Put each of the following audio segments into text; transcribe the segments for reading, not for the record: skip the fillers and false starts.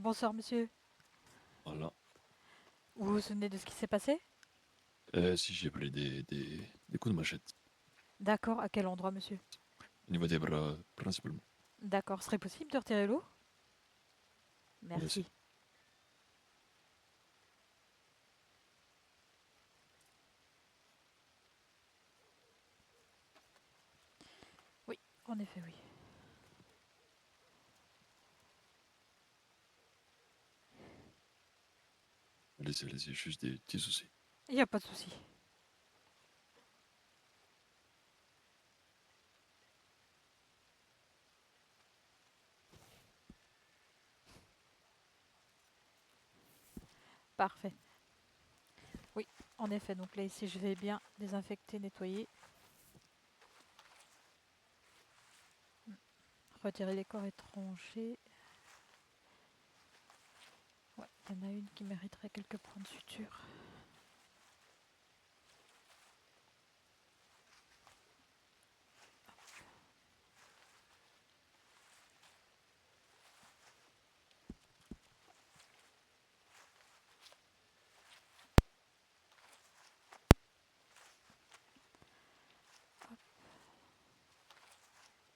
Bonsoir monsieur. Voilà. Vous vous souvenez de ce qui s'est passé? Si j'ai pris des coups de machette D'accord, à quel endroit monsieur? au niveau des bras principalement. D'accord, serait possible de retirer l'eau? Merci. Vas-y. Oui, en effet oui. Allez-y, juste des petits soucis. Il n'y a pas de souci. Parfait. Oui, en effet, donc là ici je vais bien désinfecter, nettoyer, retirer les corps étrangers. Ouais, il y en a une qui mériterait quelques points de suture.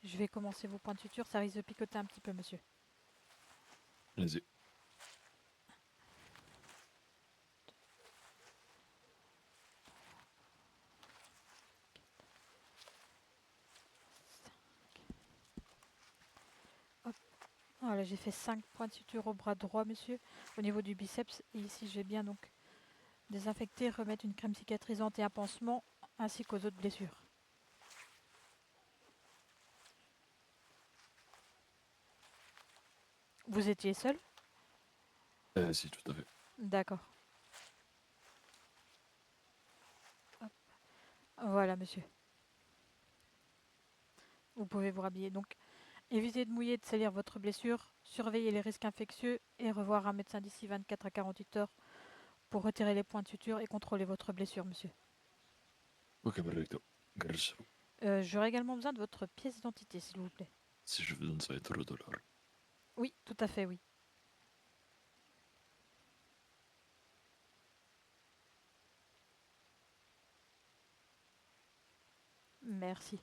Je vais commencer vos points de suture, ça risque de picoter un petit peu monsieur. Allez-y. Hop. Voilà, j'ai fait 5 points de suture au bras droit monsieur, au niveau du biceps. Et ici je vais bien donc désinfecter, remettre une crème cicatrisante et un pansement, ainsi qu'aux autres blessures. Vous étiez seul? Si, tout à fait. D'accord. Hop. Voilà, monsieur. Vous pouvez vous rhabiller. Donc, évitez de mouiller et de salir votre blessure, surveillez les risques infectieux et revoir un médecin d'ici 24 à 48 heures pour retirer les points de suture et contrôler votre blessure, monsieur. Ok, perfecto. Gracias. J'aurais également besoin de votre pièce d'identité, s'il vous plaît. Si je vous donne ça, $4. Oui, tout à fait, oui. Merci.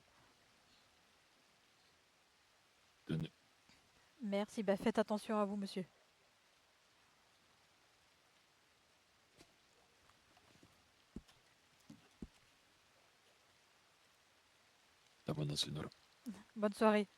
Tenez. Merci. Bah, faites attention à vous, monsieur. La bonne signora. Bonne soirée.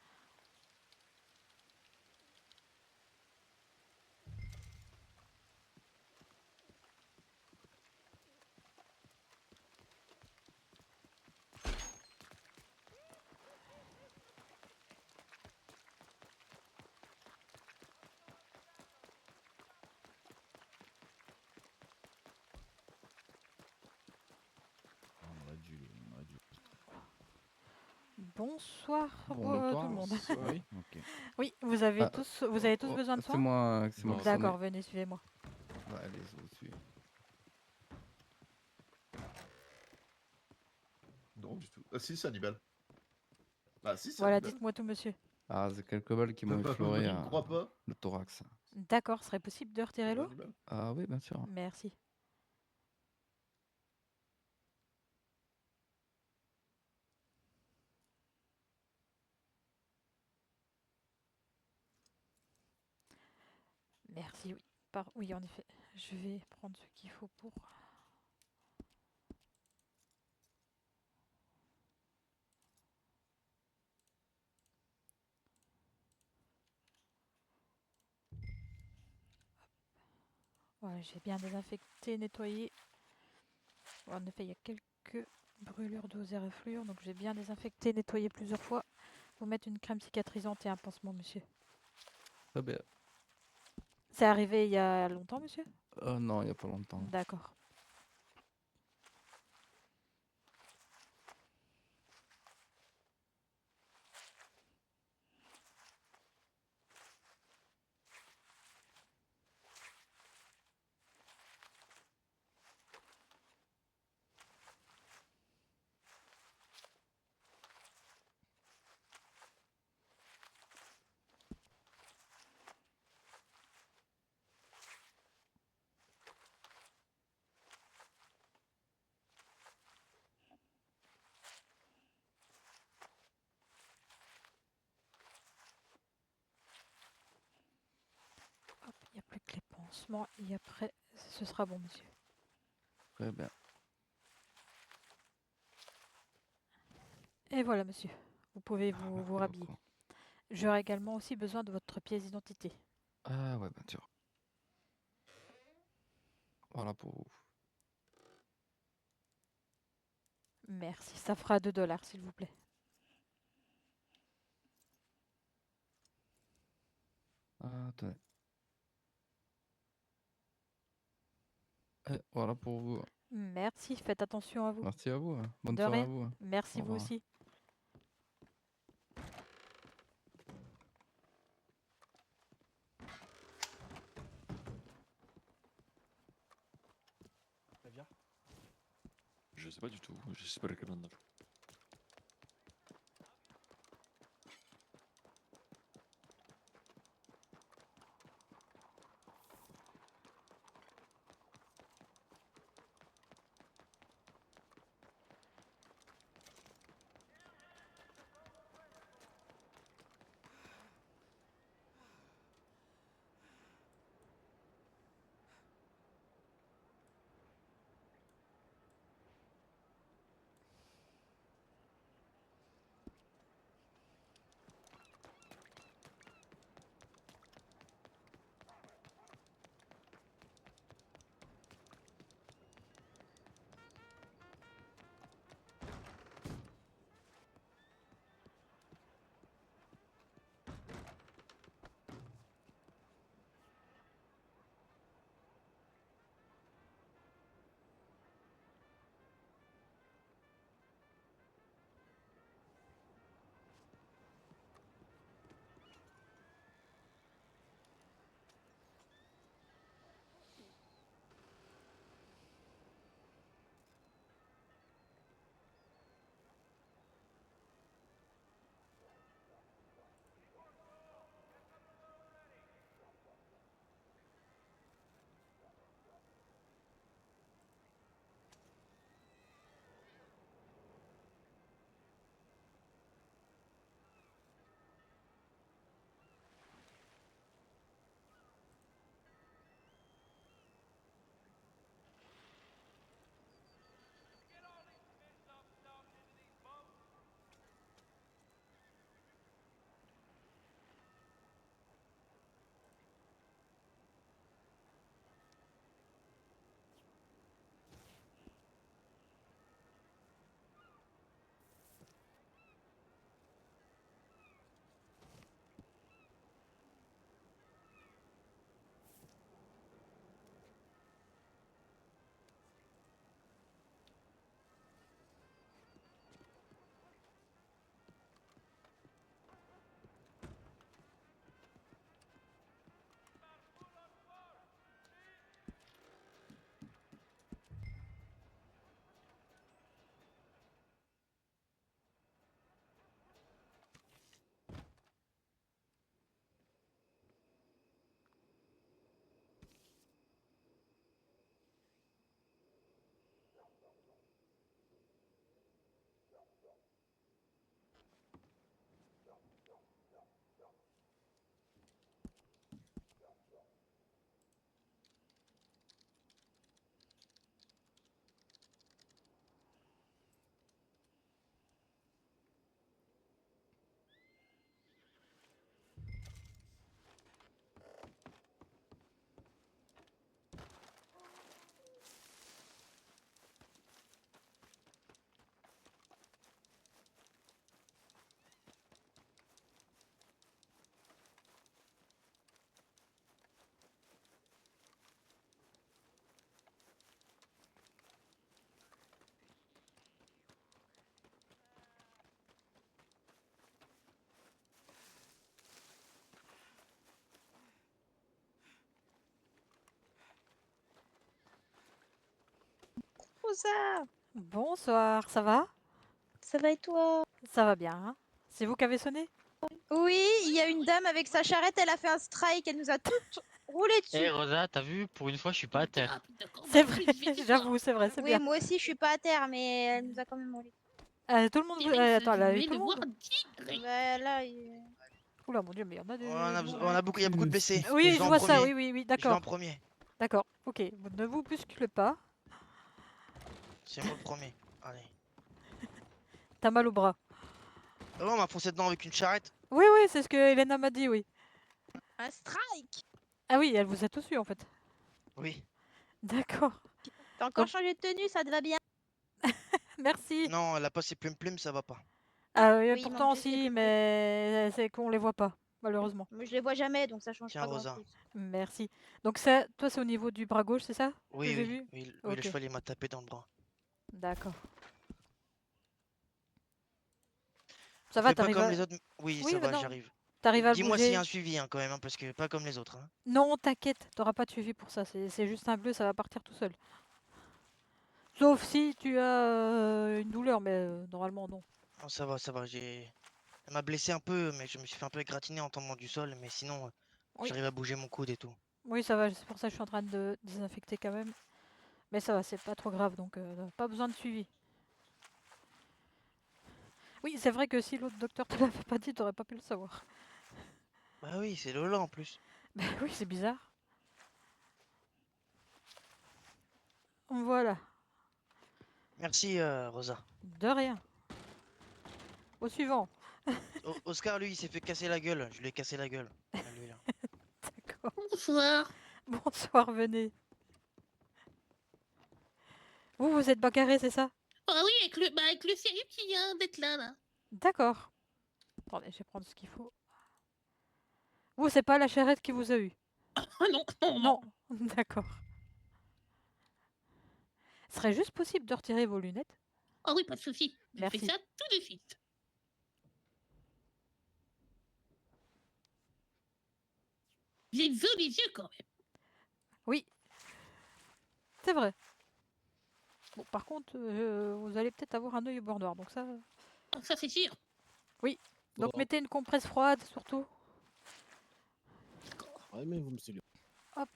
On aurait dû. Bonsoir, tout le Bonsoir. monde. Oui, ok. Oui, Ah, vous avez tous besoin de c'est soins? moi Non, qui c'est s'en bon. D'accord, ai. venez, suivez-moi. Ouais, allez, je vous suis. Non, du tout. Ah si, c'est Hannibal. Ah si, c'est Voilà, Hannibal. dites-moi tout, monsieur. Ah, c'est quelques balles qui m'ont effleuré Il me croit pas. le thorax. D'accord, serait possible de Ça retirer va, l'eau? Hannibal? Ah oui, bien sûr. Merci. Merci, oui. Oui, en effet. Je vais prendre ce qu'il faut pour... Voilà, j'ai bien désinfecté, nettoyé. En effet, il y a quelques brûlures d'os et reflures, donc j'ai bien désinfecté, nettoyé plusieurs fois. Vous mettre une crème cicatrisante et un pansement, monsieur. Très bien. C'est arrivé il y a longtemps, monsieur? Non, il n'y a pas longtemps. D'accord. pansement et après, ce sera bon, monsieur. Très bien. Et voilà, monsieur. Vous pouvez vous Merci rhabiller. beaucoup. J'aurai également aussi besoin de votre pièce d'identité. Ah ouais, bien sûr. Voilà pour vous. Merci. Ça fera 2 $, s'il vous plaît. Ah, tenez. Et voilà pour vous. Merci. Faites attention à vous. Merci à vous. Hein. Bonne De soirée à rien. vous. Hein. Merci Au vous revoir. aussi. Je sais pas du tout. Je sais pas lequel on a. Rosa, Bonsoir, ça va? ça va et toi? Ça va bien, hein? C'est vous qui avez sonné? Oui, il y a une dame avec sa charrette, elle a fait un strike, elle nous a toutes roulé Eh dessus. Rosa, t'as vu, pour une fois, je suis pas à terre. C'est vrai, j'avoue, c'est vrai, c'est Oui, bien. moi aussi je suis pas à terre, mais elle nous a quand même roulé. Tout le monde... attends, elle a eu tout le monde? Bah, là, Oula, mon Dieu, mais il y en a des... Il y a beaucoup de blessés. Oui, Je je vais en vois ça, premier. oui, Je vais en d'accord. premier. D'accord, ok. Ne vous bouscule pas. C'est moi le premier. Allez. T'as mal au bras. Ah ouais, on m'a foncé dedans avec une charrette. Oui, oui, c'est ce que Elena m'a dit, oui. Un strike. Ah oui, elle vous a tous eu en fait. Oui. D'accord. T'as encore Donc- changé de tenue, ça te va bien. Merci. Non, elle a pas ses plumes, ça va pas. Ah oui, Oui, il pourtant manque juste les si, plumes. mais c'est qu'on les voit pas, malheureusement. Mais je les vois jamais, donc ça change Tiens, pas Rosa. grand-chose. Merci. Donc ça, toi, c'est au niveau du bras gauche, c'est ça Oui, que j'ai oui, vu oui, oui, le Ok. cheval il m'a tapé dans le bras. D'accord. On Ça va, fait pas t'arrives comme à... les autres. Oui, Oui, ça bah va, non, j'arrive. t'arrives à le Dis-moi s'il y a bouger. un suivi hein, quand même, hein, parce que pas comme les autres. Hein. Non, t'inquiète, t'auras pas de suivi pour ça. C'est juste un bleu, ça va partir tout seul. Sauf si tu as une douleur, mais normalement non. Non, ça va, ça va. Elle m'a blessé un peu, mais je me suis fait un peu égratigner en tombant du sol, mais sinon, Oui, j'arrive à bouger mon coude et tout. oui, ça va. C'est pour ça que je suis en train de désinfecter quand même. Mais ça va, c'est pas trop grave, donc pas besoin de suivi. Oui, c'est vrai que si l'autre docteur te l'avait pas dit, t'aurais pas pu le savoir. Bah oui, c'est Lola en plus. Bah oui, c'est bizarre. Voilà, Merci, Rosa. de rien. Au suivant. Oscar, lui, il s'est fait casser la gueule. Je lui ai cassé la gueule. À lui, là. D'accord. Bonsoir. Bonsoir, venez. Vous êtes Bacaré, c'est ça? Ah oui, avec le shérif qui vient d'être là. D'accord. Attendez, je vais prendre ce qu'il faut. Vous, c'est pas la charrette qui vous a eu? Ah non, non, non. Non. D'accord. Ce serait juste possible de retirer vos lunettes? Ah oui, pas de souci. Je fais Merci. ça tout de suite. J'ai jolis yeux quand même. Oui. C'est vrai. Bon, par contre, vous allez peut-être avoir un œil au beurre noir, donc ça... Ah, ça c'est sûr. Donc mettez une compresse froide, surtout. Ouais, mais vous me suivez. Hop.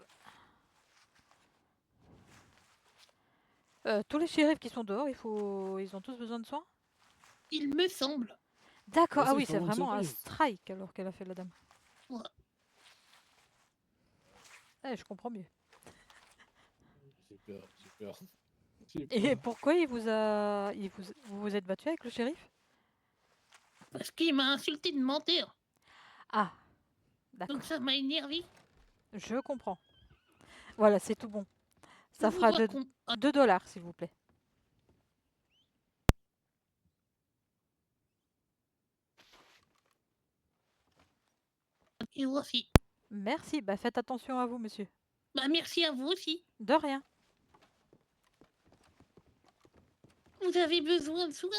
Tous les shérifs qui sont dehors, ils ont tous besoin de soins? Il me semble. D'accord, ah Ouais, oui, c'est c'est vraiment une vraiment un surprise. strike alors qu'elle a fait la dame. Ouais. Eh, je comprends mieux. J'ai peur, j'ai peur. Et pourquoi vous vous êtes battu avec le shérif? Parce qu'il m'a insulté de menteur. Ah, d'accord, Donc ça m'a énervé. je comprends. Voilà, c'est tout bon. Ça Je fera vous 2 raconte. Ah, $2, s'il vous plaît. et vous aussi. Merci, bah faites attention à vous, monsieur. Bah merci à vous aussi. De rien. Vous avez besoin de soins?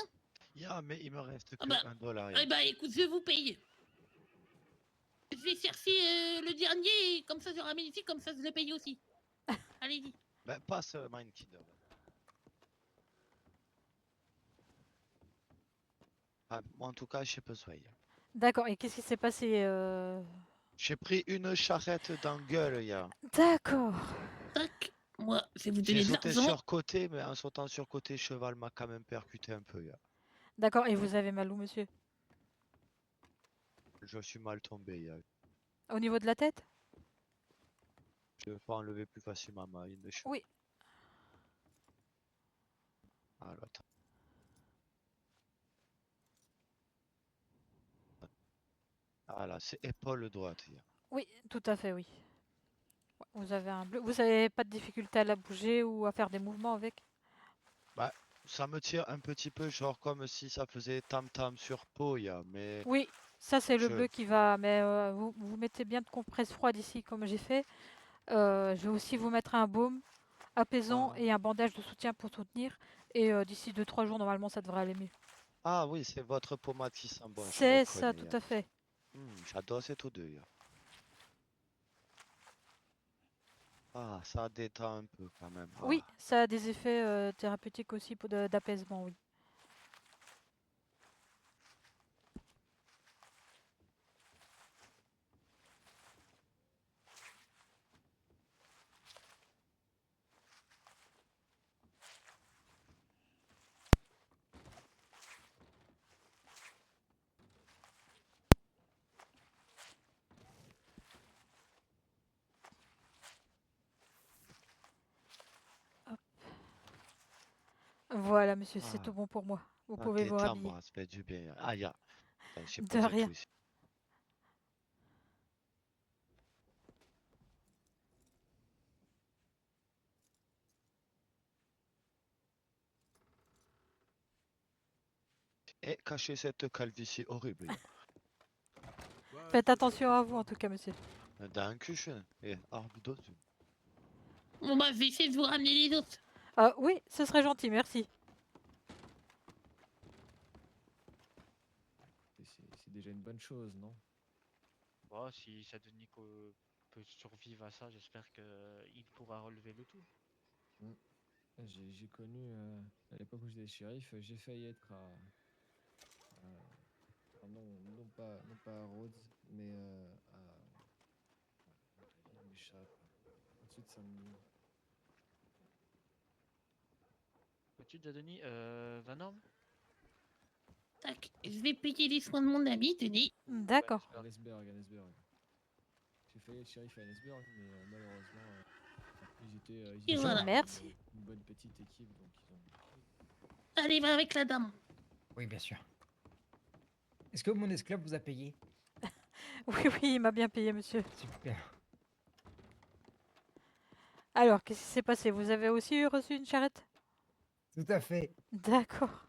Mais il me reste Ah que bah, $1. Eh bah écoute, je vous paye. Je vais chercher le dernier, et comme ça je ramène ici, comme ça je le paye aussi. Allez-y. Ben, passe Mindkid. Ah, moi, en tout cas, j'ai besoin. D'accord, et qu'est-ce qui s'est passé J'ai pris une charrette d'engueule, D'accord. Tac. Moi, je vais vous J'ai donner de sauté l'argent. sur côté, mais en sautant sur côté, cheval m'a quand même percuté un peu, D'accord, et vous avez mal où, monsieur? Je suis mal tombé, Au niveau de la tête? Je peux enlever plus facilement ma une de Oui. Ah, là, attends. Ah là, c'est épaule droite. Oui, tout à fait, oui. Ouais, vous avez un bleu. Vous avez pas de difficulté à la bouger ou à faire des mouvements avec? Bah, ça me tire un petit peu, genre comme si ça faisait tam-tam sur peau, mais Oui, ça c'est le je... bleu qui va, mais vous mettez bien de compresse froide ici comme j'ai fait. Je vais aussi vous mettre un baume apaisant Ah. et un bandage de soutien pour soutenir. Et d'ici 2-3 jours, normalement, ça devrait aller mieux. Ah oui, c'est votre pommade qui sent bon, je C'est ça, reconnais, tout à fait. J'adore ces tous deux. Ah, ça détend un peu quand même. Oui, Ah. ça a des effets thérapeutiques aussi pour d'apaisement, oui. Voilà, monsieur, c'est Ah. tout bon pour moi. Vous Ah, pouvez vous rhabiller. détends-moi, ça fait du bien. Aïe, ah. Attends, j'ai De posé rien. tout ici. Et cacher cette calvitie horrible. Faites attention à vous, en tout cas, monsieur. Dans un cushion. Et arbitre. Bon bah, je vais essayer de vous ramener les autres. Oui, ce serait gentil, merci. C'est déjà une bonne chose, non? Bon, si Sadonico peut survivre à ça, j'espère qu'il pourra relever le tout. J'ai connu, à l'époque où j'étais shérif, j'ai failli être non pas à Rhodes, mais il m'échappe, au-dessus de Saint-Denis. Peux-tu, Denis, Van Orme? Tac, je vais payer les soins de mon ami, tenez. D'accord. Annesburg. J'ai failli être shérif à Annesburg, mais malheureusement, ils Et étaient voilà. Merci. une bonne petite équipe, donc ils ont... Allez, va avec la dame. Oui, bien sûr. Est-ce que mon esclave vous a payé? Oui, il m'a bien payé, monsieur. Super. Alors, qu'est-ce qui s'est passé? Vous avez aussi reçu une charrette? Tout à fait. D'accord.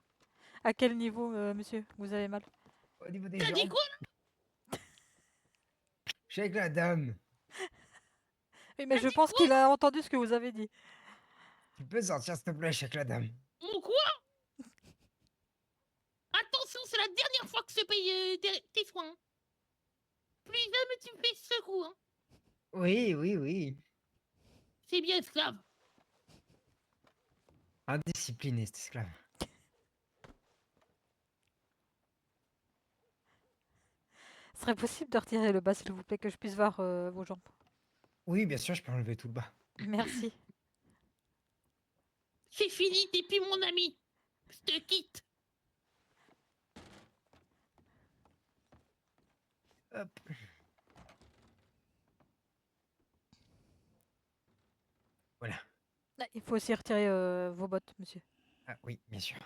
À quel niveau, monsieur, vous avez mal? Au niveau des T'as dit jambes. quoi? Je suis avec la dame. Oui, mais je pense qu'il a entendu ce que vous avez dit. Tu peux sortir, s'il te plaît, je suis avec la dame. Mon quoi? Attention, c'est la dernière fois que je paye tes soins. Plus jamais tu me fais ce coup, hein. Oui. C'est bien, esclave. Indiscipliné, cet esclave. Serait possible de retirer le bas, s'il vous plaît, que je puisse voir vos jambes? Oui, bien sûr, je peux enlever tout le bas. Merci. C'est fini, t'es plus mon ami. Je te quitte. Hop. Voilà. Ah, il faut aussi retirer vos bottes, monsieur. Ah oui, bien sûr.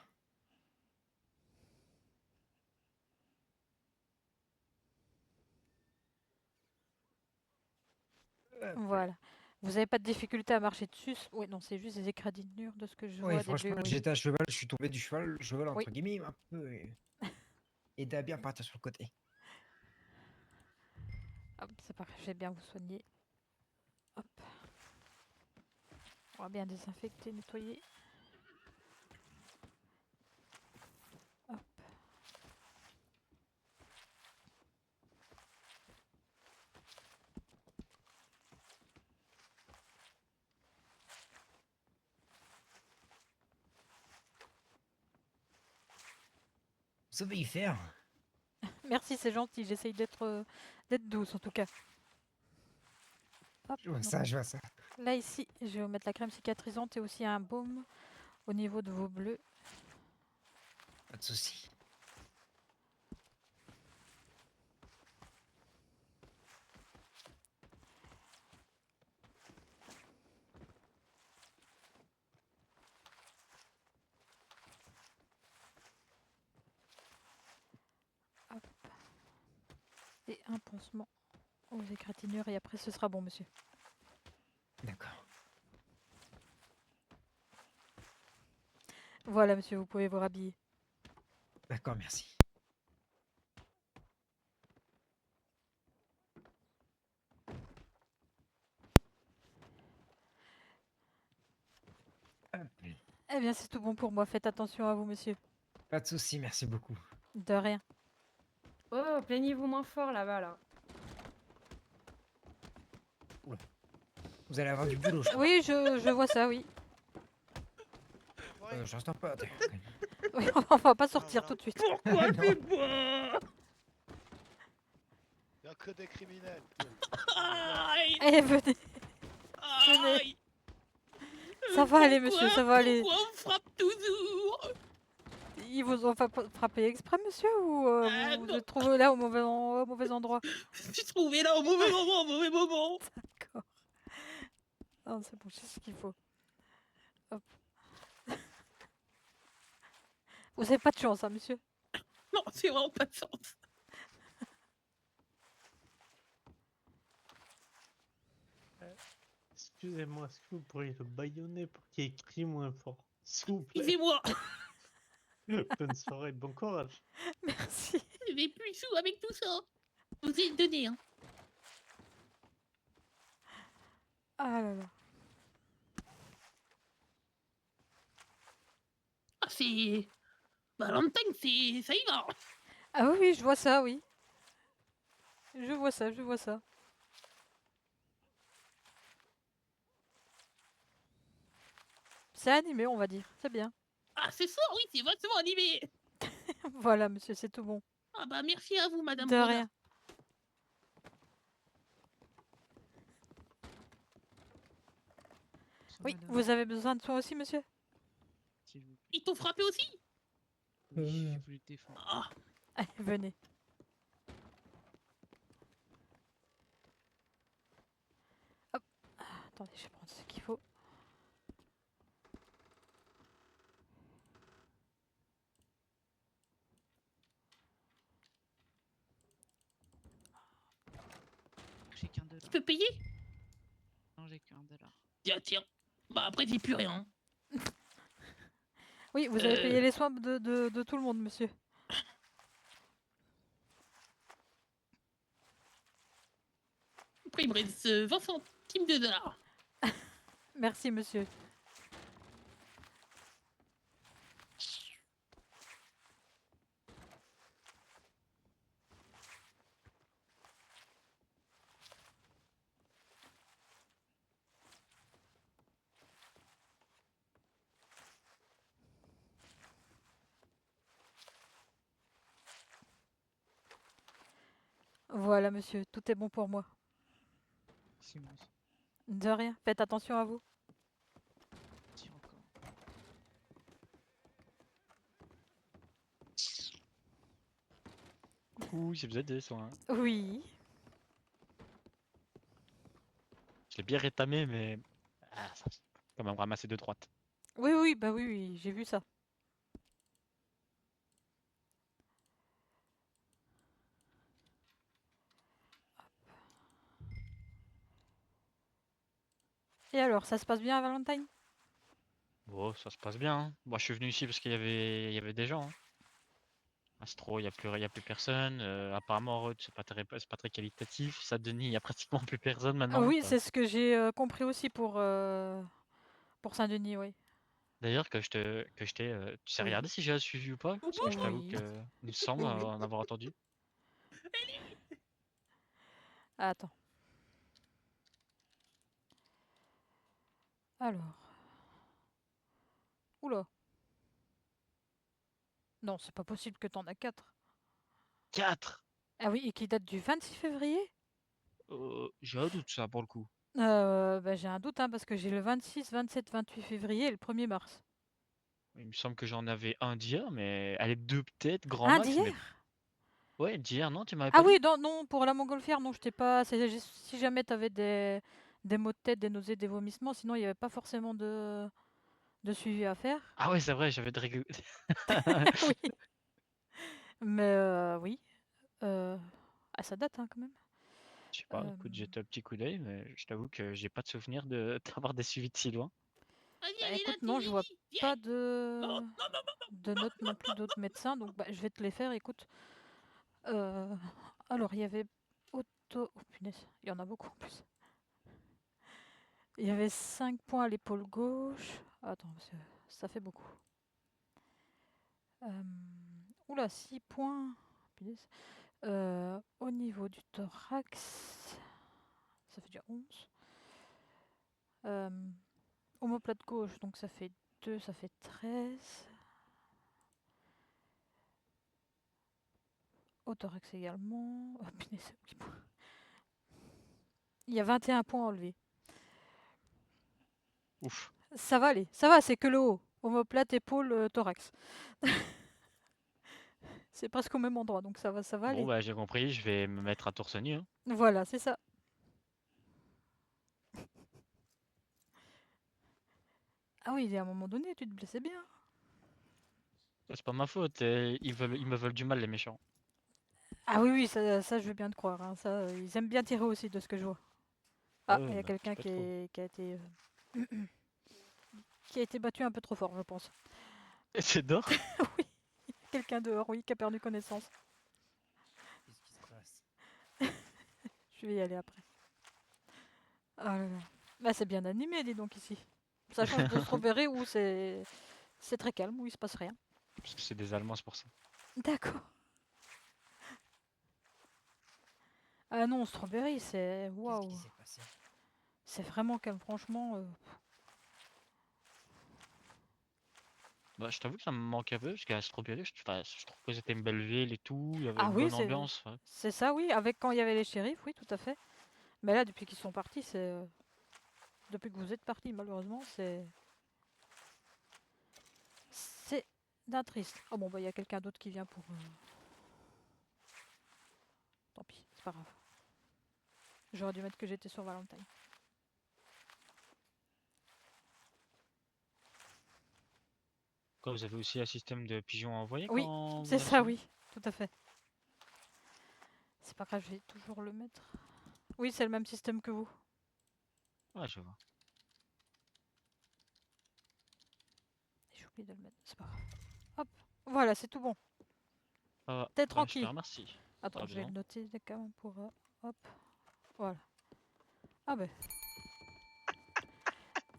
Hop. Voilà. Vous n'avez pas de difficulté à marcher dessus? Oui, non, c'est juste des égratignures de ce que je Oui, vois. franchement, oui. j'étais à cheval, je suis tombé du cheval, le cheval, entre Oui. guillemets, un peu aidé à bien partir sur le côté. Hop, c'est parfait, je vais bien vous soigner. Hop. On va bien désinfecter, nettoyer. Hop. Vous savez y faire. Merci, c'est gentil, j'essaye d'être douce en tout cas. Hop, Je vois donc ça, je vois ça. là ici, je vais vous mettre la crème cicatrisante et aussi un baume au niveau de vos bleus. Pas de souci. Hop. Et un pansement aux égratignures et après ce sera bon, monsieur. D'accord. Voilà, monsieur, vous pouvez vous rhabiller. D'accord, merci. Hop. Eh bien, c'est tout bon pour moi. Faites attention à vous, monsieur. Pas de souci, merci beaucoup. De rien. Oh, plaignez-vous moins fort là-bas, là. Vous allez avoir du boulot, je crois. Oui, je vois ça, oui. Je reste un peu. Oui, on va pas sortir tout de suite. Pourquoi Non. fais-moi? Y'a que des criminels. Aïe. Allez, venez. Aïe. Ça va aller, monsieur, ça va aller. Pourquoi on me frappe toujours? Ils vous ont frappé exprès, monsieur, ou Ah, vous non. êtes trouvé là au mauvais endroit? Je suis trouvé là au mauvais moment, au mauvais moment. D'accord. Non, c'est bon, je sais ce qu'il faut. Hop. Vous avez pas de chance, hein, monsieur. Non, c'est vraiment pas de chance. Excusez-moi, est-ce que vous pourriez le bâillonner pour qu'il crie moins fort? S'il vous plaît. Excusez-moi. Bonne soirée, bon courage. Merci. J'ai plus sous avec tout ça. Vous avez donné, hein. Ah là là. Ah, c'est... Valentine, c'est... ça y va. Ah oui, oui, je vois ça, oui. Je vois ça, je vois ça. C'est animé, on va dire. C'est bien. Ah, c'est ça, oui, c'est vachement animé. Voilà, monsieur, c'est tout bon. Ah bah merci à vous, madame De Bruna. rien. Oui, vous avez besoin de soins aussi, monsieur? Ils t'ont frappé aussi? J'ai voulu te défendre. Ah, Allez, venez. Hop. Ah, attendez, je vais prendre ce qu'il faut. J'ai qu'un dollar. tu peux payer? Non, j'ai qu'un dollar. Tiens, tiens. Bah après, j'ai plus rien. Oui, vous avez payé les soins de tout le monde, monsieur. Après, il me reste 20 centimes de dollars. Merci, monsieur. Voilà, monsieur, tout est bon pour moi. Si, moi aussi. De rien, faites attention à vous. Si, encore. Coucou, j'ai besoin de soins. Oui. Je l'ai bien rétamé, mais. Ah, ça quand même ramassé de droite. Oui, oui, bah oui, oui, j'ai vu ça. Et alors, ça se passe bien à Valentine? Bon, ça se passe bien, hein. Moi, je suis venu ici parce qu'il y avait des gens, hein. Astro, il y a plus personne. Apparemment, Rhodes, c'est pas très qualitatif. Saint-Denis, il y a pratiquement plus personne Ah maintenant. oui, Enfin, c'est ce que j'ai compris aussi pour Saint-Denis, oui. d'ailleurs, tu sais Oui. regarder si j'ai un suivi ou pas? Parce que je t'avoue Oui. que il me semble en avoir entendu. Attends. Alors. Oula. Non, c'est pas possible que t'en as 4. 4. Ah oui, et qui date du 26 février? J'ai un doute, ça, pour le coup. Bah, j'ai un doute, hein, parce que j'ai le 26, 27, 28 février et le 1er mars. Il me semble que j'en avais un d'hier, mais elle est deux peut-être, grand Un max. Mais d'hier? ouais, d'hier, non, tu m'avais Ah pas oui, dit? non, non, pour la montgolfière, non, je t'ai pas. Si jamais t'avais des maux de tête, des nausées, des vomissements, sinon il n'y avait pas forcément de suivi à faire. Ah ouais, c'est vrai, j'avais de règles. Oui. Mais oui. Ah, ça date, hein, quand même. Je sais pas, écoute, jette un petit coup d'œil, mais je t'avoue que j'ai pas de souvenir d'avoir des suivis de si loin. Vas-y, Bah, elle est là, écoute, non, je vois Timmy. Viens. pas de Non, non, non, non. de notes non plus d'autres médecins, donc bah, je vais te les faire, écoute. Alors, il y avait auto... Oh punaise, il y en a beaucoup en plus. Il y avait 5 points à l'épaule gauche. Attends, parce que ça fait beaucoup. Oula, 6 points. Punaise. Au niveau du thorax, ça fait déjà 11. Omoplate gauche, donc ça fait 2, ça fait 13. Au thorax également. Oh punaise, 8 points. Il y a 21 points enlevés. Ouf. Ça va aller, ça va, c'est que le haut. Omoplate, épaule, thorax. C'est presque au même endroit, donc ça va Bon, aller. bah j'ai compris, je vais me mettre à torse nu, hein. Voilà, c'est ça. Ah oui, à un moment donné, tu te blessais bien. C'est pas ma faute, ils me veulent du mal, les méchants. Ah oui, oui, ça, je veux bien te croire. Hein. Ça, ils aiment bien tirer aussi, de ce que je vois. Ah, il y a Bah, quelqu'un c'est pas trop. qui a été... qui a été battu un peu trop fort, je pense. Et c'est d'or. Oui, quelqu'un dehors, oui, qui a perdu connaissance. Qu'est-ce qui se passe? Je vais y aller après. Oh là là. Bah, c'est bien animé, dis donc, ici. Ça change de Strawberry où c'est très calme, où il se passe rien. Parce que c'est des Allemands, c'est pour ça. D'accord. Ah non, Strawberry, c'est... Qu'est-ce Waouh. qui s'est passé? C'est vraiment calme, franchement. Bah, je t'avoue que ça me manque un peu, parce qu'à Strawberry, je trouve que c'était une belle ville et tout, il y avait Ah une oui, bonne ambiance. Ouais. c'est ça, oui. Avec quand il y avait les shérifs, oui, tout à fait. Mais là, depuis qu'ils sont partis, c'est... Depuis que vous êtes partis, malheureusement, c'est... C'est d'un triste. Oh bon, bah, il y a quelqu'un d'autre qui vient pour... Tant pis, c'est pas grave. J'aurais dû mettre que j'étais sur Valentine. Quoi, vous avez aussi un système de pigeons à envoyer Oui, quand c'est vous ça, naviguez? oui, tout à fait. C'est pas grave, je vais toujours le mettre. Oui, c'est le même système que vous. Ouais, je vois. J'ai oublié de le mettre, c'est pas grave. Hop, voilà, c'est tout bon. Ah, T'es bah, je te tranquille. remercie. Attends, Pas je vais le besoin. noter quand même pour... hop, voilà. Ah ben...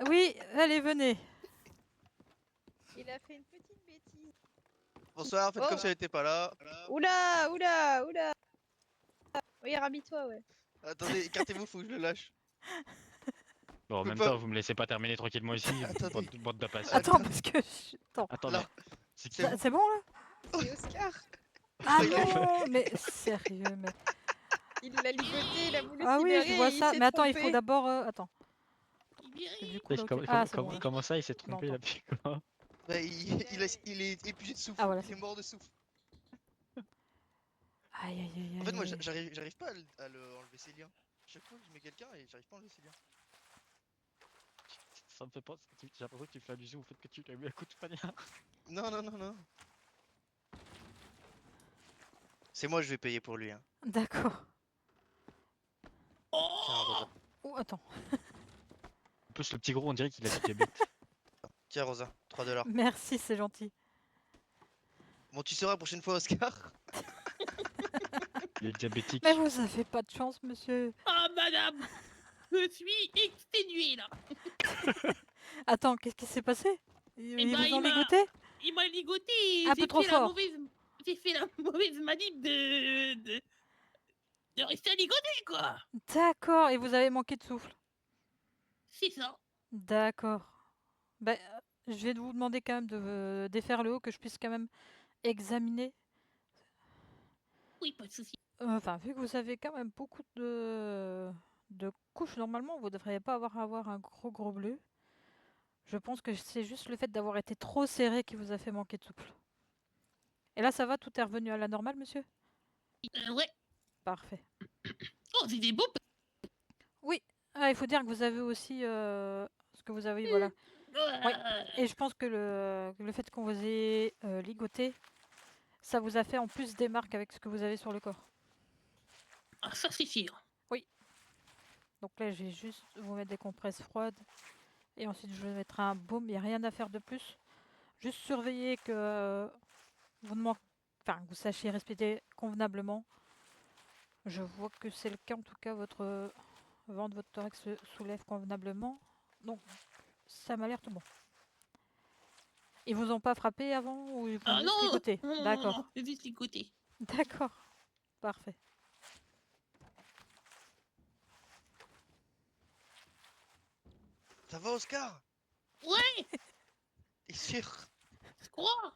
Oui, allez, venez. Il a fait une petite bêtise. Bonsoir, faites Oh. comme si elle était pas là. Oula, oula, oula. Oui, rhabille-toi, ouais. Attendez, écartez-vous, faut que je le lâche. Bon, en peux même pas- temps, vous me laissez pas terminer tranquillement ici, Attendez. bande d'impacients. Attends, parce que... Attends, Attends, Là. mais c'est qui? C'est c'est bon là? C'est Oscar. Ah Il a fait- non, mais sérieux, mais... Il l'a ligoté, il a voulu Ah se oui, libérer je vois et il ça. s'est Mais attends, il trompé. faut d'abord... Attends. Libéré. Du coup, là, ok. Comment, Ah, c'est bon, là. comment ça, il s'est trompé Non, là depuis quand? Bah, il est épuisé de souffle. Ah, voilà, Il c'est est mort de souffle. Aïe, aïe, aïe, En fait, moi, aïe. j'arrive pas à enlever ses liens. Chaque fois que je mets quelqu'un, et j'arrive pas à enlever ses liens. Ça me fait penser, j'ai l'impression que tu fais allusion au fait que tu lui as mis un coup de poignard. Non, non, non, non. C'est moi, je vais payer pour lui. Hein. D'accord. Tiens, Rosa. Oh, attends. En plus, le petit gros, on dirait qu'il a du diabète. Tiens, Rosa, 3 $. Merci, c'est gentil. Bon, tu sauras la prochaine fois, Oscar. Il est diabétique. Mais vous avez pas de chance, monsieur. Ah, madame. Je suis exténué, là. Attends, qu'est-ce qui s'est passé? Ils ben, vous ont il m'a- ligoté? Il m'a ligoté et Un peu trop fort. j'ai fait la mauvaise manip de rester ligoté, quoi. D'accord, et vous avez manqué de souffle. C'est ça. D'accord. Ben, je vais vous demander quand même de défaire le haut, que je puisse quand même examiner. Oui, pas de souci. Enfin, vu que vous avez quand même beaucoup de couches, normalement, vous ne devriez pas avoir un gros bleu. Je pense que c'est juste le fait d'avoir été trop serré qui vous a fait manquer de souffle. Et là, ça va, tout est revenu à la normale, monsieur? Ouais. Parfait. Oh, j'ai des beaux. Oui, ah, il faut dire que vous avez aussi ce que vous avez, voilà. Oui. Et je pense que le fait qu'on vous ait ligoté, ça vous a fait en plus des marques avec ce que vous avez sur le corps. Ah, ça, c'est sûr. Oui. Donc là, je vais juste vous mettre des compresses froides. Et ensuite, je vais mettre un baume. Il n'y a rien à faire de plus. Juste surveiller que vous ne manquez, enfin, que vous sachiez respirer convenablement. Je vois que c'est le cas. En tout cas, votre ventre, votre thorax se soulève convenablement. Donc, ça m'a l'air tout bon. Ils vous ont pas frappé avant ou ils vous ont Ah juste non, ligoté? non, non, D'accord. non, j'ai juste ligoté. D'accord. Parfait. Ça va, Oscar? Ouais, T'es sûr? je crois.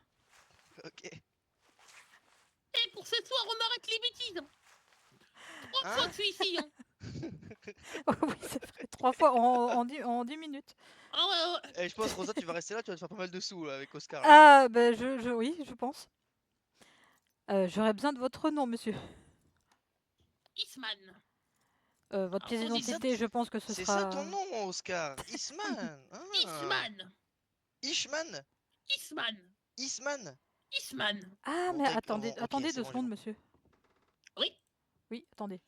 Ok. Et pour ce soir, on arrête les bêtises. Hein. 3 Hein? fois que je suis ici. Hein. Oui, c'est vrai. 3 fois en 10 minutes. Ah ouais, ouais. Eh, je pense, Rosa, tu vas rester là, tu vas te faire pas mal de sous là, avec Oscar. Là. Ah, ben oui, je pense. J'aurais besoin de votre nom, monsieur. Isman. Votre pièce Alors, d'identité, je pense que ce C'est sera... ça ton nom, Oscar? Isman. Ah. Isman. Ishman? Isman. Isman? Isman. Ah, mais Montaigne, attendez, ok, attendez c'est 2 bon, j'ai secondes, compris. monsieur. Oui. Oui, attendez.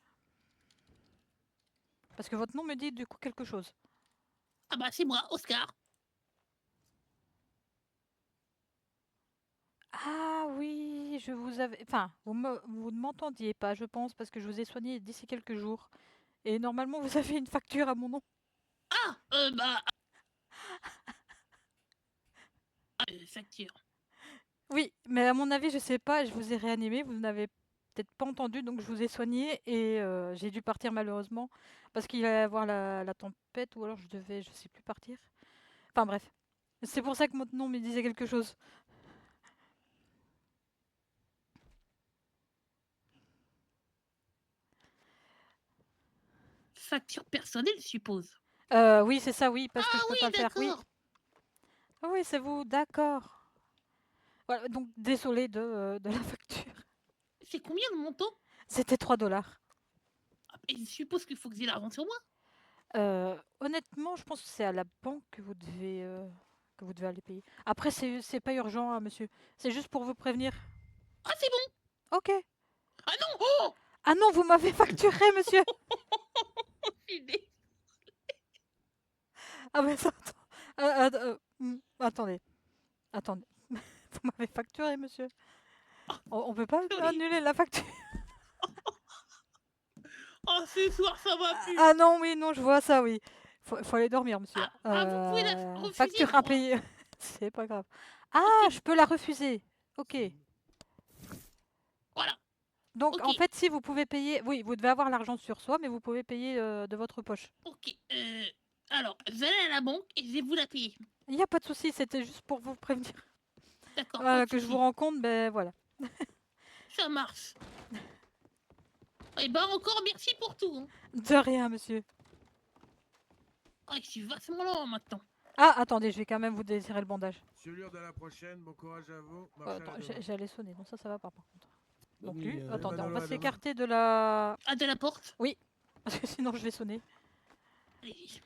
Parce que votre nom me dit du coup quelque chose. Ah bah c'est moi, Oscar. Ah oui, je vous avais... Enfin, vous ne m'entendiez pas, je pense, parce que je vous ai soigné d'ici quelques jours. Et normalement, vous avez une facture à mon nom. Ah, bah... facture. Oui, mais à mon avis, je sais pas, je vous ai réanimé, vous n'avez peut-être pas entendu, donc je vous ai soigné et j'ai dû partir malheureusement parce qu'il allait y avoir la tempête ou alors je devais, je sais plus, partir. Enfin bref, c'est pour ça que mon nom me disait quelque chose. Facture personnelle, je suppose. Oui, c'est ça, oui, parce que Ah je peux oui, pas le faire. Oui, d'accord. ah oui, c'est vous, d'accord. Voilà, donc désolé de la facture. C'est combien le montant? C'était 3 dollars. Et je suppose qu'il faut que j'ai l'argent sur moi. Honnêtement, je pense que c'est à la banque que vous devez aller payer. Après, c'est pas urgent, hein, monsieur. C'est juste pour vous prévenir. Ah, c'est bon. Ok. Ah non. Oh. Ah non, vous m'avez facturé, monsieur. Filé. Ah mais ça, attendez. Attendez. Vous m'avez facturé, monsieur. On peut pas annuler la facture. Oh, ce soir, ça va plus. Ah non, oui, non, je vois ça, oui. Faut aller dormir, monsieur. vous pouvez la refuser, Facture je crois. impayée. C'est pas grave. Ah, je peux la refuser. Ok. Voilà. Donc, en Ok. fait, si vous pouvez payer... Oui, vous devez avoir l'argent sur soi, mais vous pouvez payer de votre poche. Ok. Alors, je vais aller à la banque et je vais vous la payer. Il n'y a pas de souci, c'était juste pour vous prévenir. D'accord. Voilà, pas de que je vous souci. rends compte, ben voilà. Ça marche. Et ben encore merci pour tout. Hein. De rien, monsieur. Ah, je suis vachement lent maintenant. Ah, attendez, je vais quand même vous désirer le bandage. Sûrement de la prochaine, bon courage à vous. Marchez à Attends, la demande. j'allais sonner, non, ça va pas par contre. Non Bonne plus. nuit, Attendez, on Manolo, va à demain. s'écarter de la... Ah, de la porte. Oui, parce que sinon je vais sonner. Allez-y.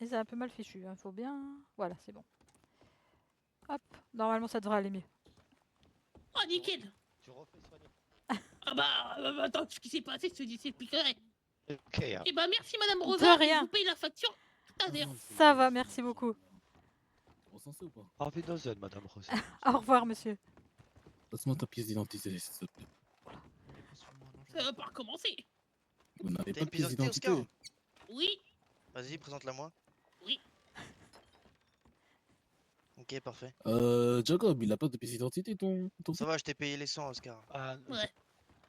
Et c'est un peu mal fichu, hein. Faut bien... Voilà, c'est bon. Hop, normalement ça devrait aller mieux. Oh, nickel. Tu refais soigner. Ah bah, attends, ce qui s'est passé, je te dis, c'est piquerait. Ok, hein. Et bah merci Madame De Rosa, et rien. je vous paye la facture tout à l'heure. Ça va, merci beaucoup. On s'en sait ou pas? Envie de zen, madame Rosé. Au revoir, monsieur. Passe-moi ta pièce d'identité, s'il te plaît. Ça va pas recommencer. Vous n'avez T'as pas une de pièce pièce d'identité, d'identité? Oui, Vas-y, présente-la moi. oui. Ok, parfait. Jacob, il a pas de pièce d'identité, ton... Ça va, je t'ai payé les 100, Oscar. Ah, Ouais.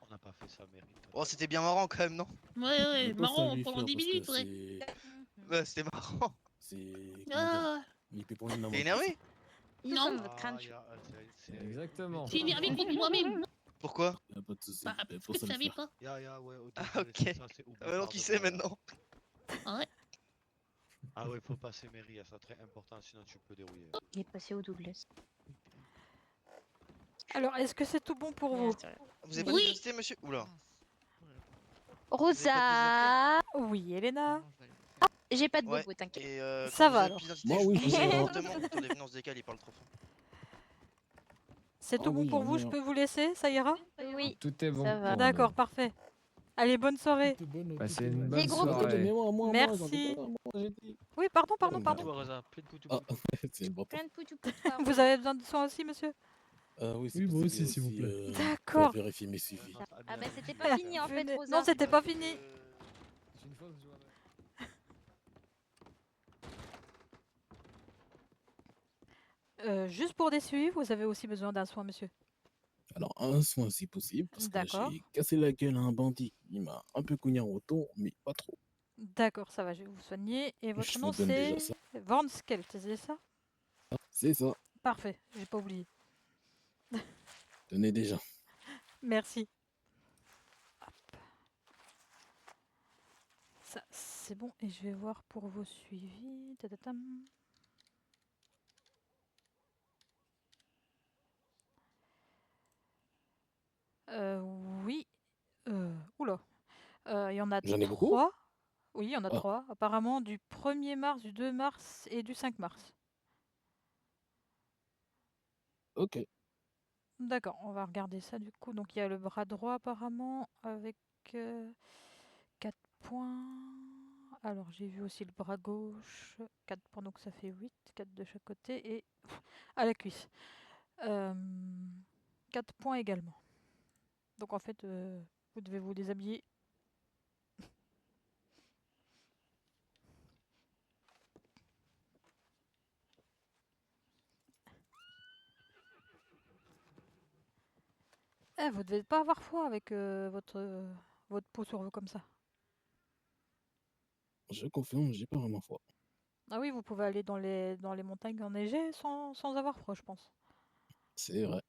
on n'a pas fait ça, mérite. Oh, c'était bien marrant quand même, non? Ouais, Je pense marrant, à lui pendant faire 10 parce que minutes, ouais. c'est- Ouais, c'était marrant. C'est... comment dire, Ah, il peut prendre une T'es énervé? non, votre crâne. Exactement. je suis énervé contre moi-même. Pourquoi? Y a pas de souci. Bah, Ben, parce pour que ça je le savais faire. pas. Ouais, au Ah, désolé, ok. c'est ça, c'est oublié, Ah, maintenant qui sait pardon. maintenant? Ah ouais. Ah ouais, faut passer mairie, ça très important, sinon tu peux dérouiller. Il est passé au Douglas. Alors, est-ce que c'est tout bon pour vous? Vous avez pas Oui. d'identité, monsieur? Oula. Rosa, Oui, Elena. j'ai pas de Ouais. bobo, t'inquiète. Et Ça quand vous va, avez alors. plus d'identité, Moi, je oui, vous conseille je sais. fortement. Attendez, venez, on se décale, il parle trop fort. C'est Ah tout bon oui, pour j'en vous, ai je un. peux vous laisser, ça ira? Oui, Tout est bon. ça va. D'accord, parfait. Allez, bonne soirée. Passez une Des bonne gros bisous. soirée. Moi, Merci. j'en ai pas, moi, j'ai dit. Oui, pardon. Plein de Poutou, Rosa, plein de poutou. Ah, c'est bon. Plein de poutou poutou à Vous Rosa. avez besoin de soins aussi, monsieur? Oui, c'est Oui, moi possible, aussi, s'il vous plaît. pour D'accord. vérifier mes suivis. Ah bah c'était pas fini en fait, Venez. Rosa. Non, c'était pas fini. C'est une fois que je vois- Juste pour des suivis, vous avez aussi besoin d'un soin, monsieur. Alors, un soin si possible, parce que D'accord. j'ai cassé la gueule à un bandit. Il m'a un peu couignard au dos, mais pas trop. D'accord, ça va, je vais vous soigner. Et votre Je nom, vous donne déjà c'est ça. Van Skelt, c'est ça? C'est ça. Parfait, j'ai pas oublié. Tenez déjà. Merci. Hop. Ça, c'est bon. Et je vais voir pour vos suivis. Tatatam. Oui. Oula. Il y en a J'en ai beaucoup 3. Oui, il y en a Ah. 3. Apparemment du 1er mars, du 2 mars et du 5 mars. Ok. D'accord, on va regarder ça du coup. Donc il y a le bras droit apparemment avec 4 points. Alors j'ai vu aussi le bras gauche, 4 points donc ça fait 8, 4 de chaque côté et à la cuisse. 4 points également. Donc en fait vous devez vous déshabiller. Eh, vous devez pas avoir froid avec votre peau sur vous comme ça. Je confirme, j'ai pas vraiment froid. Ah oui, vous pouvez aller dans les montagnes enneigées sans avoir froid, je pense. C'est vrai.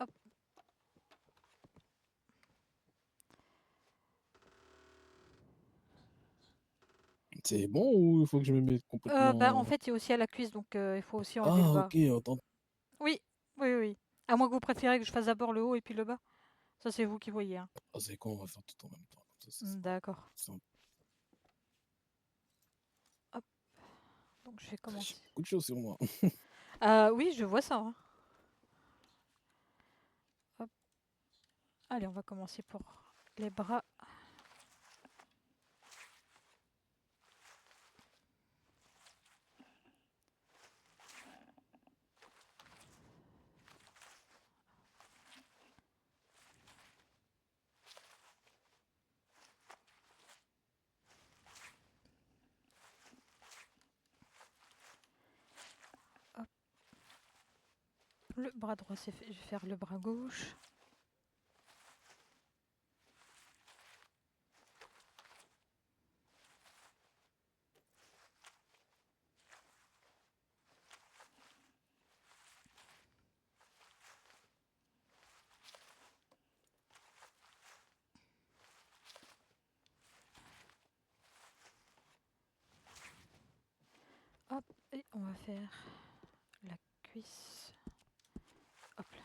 Hop. C'est bon ou il faut que je me mette complètement... En fait, c'est aussi à la cuisse, donc il faut aussi enlever le Ah, bas. ok, autant. Oui, oui, oui. À moins que vous préférez que je fasse d'abord le haut et puis le bas. Ça, c'est vous qui voyez. Hein. Ah, c'est con, on va faire tout en même temps. Comme ça, D'accord. simple. Hop. Donc, je vais commencer. J'ai beaucoup de choses sur moi. Oui, je vois ça. Hein. Hop. Allez, on va commencer pour les bras. Hop. Le bras droit, c'est fait. Je vais faire le bras gauche. Hop, et on va faire la cuisse. Hop là.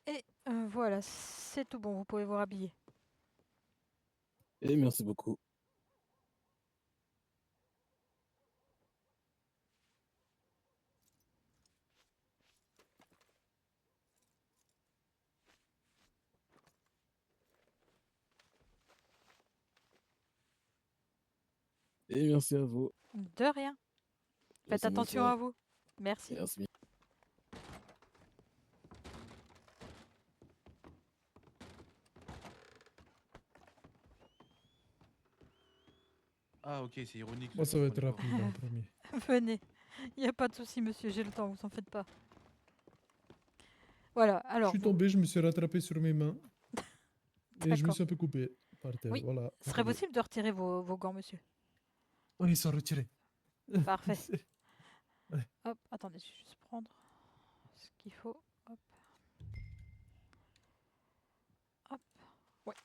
Et voilà, c'est tout bon, vous pouvez vous rhabiller. Et merci beaucoup. Et merci à vous. De rien. Faites Passez une bonne attention soirée. à vous. Merci. Merci. Ah, ok, c'est ironique. Moi, je ça va être comprenais pas. rapide en premier. Venez. Il n'y a pas de souci, monsieur, j'ai le temps, vous en faites pas. Voilà, Je alors. suis tombé, je me suis rattrapé sur mes mains. Et je me D'accord. suis un peu coupé par terre. Oui, Voilà. ce serait Désolé. possible de retirer vos gants, monsieur. Oh, ils sont retirés. Parfait. Ouais. Hop, attendez, je vais juste prendre ce qu'il faut. Hop. Hop. Ouais,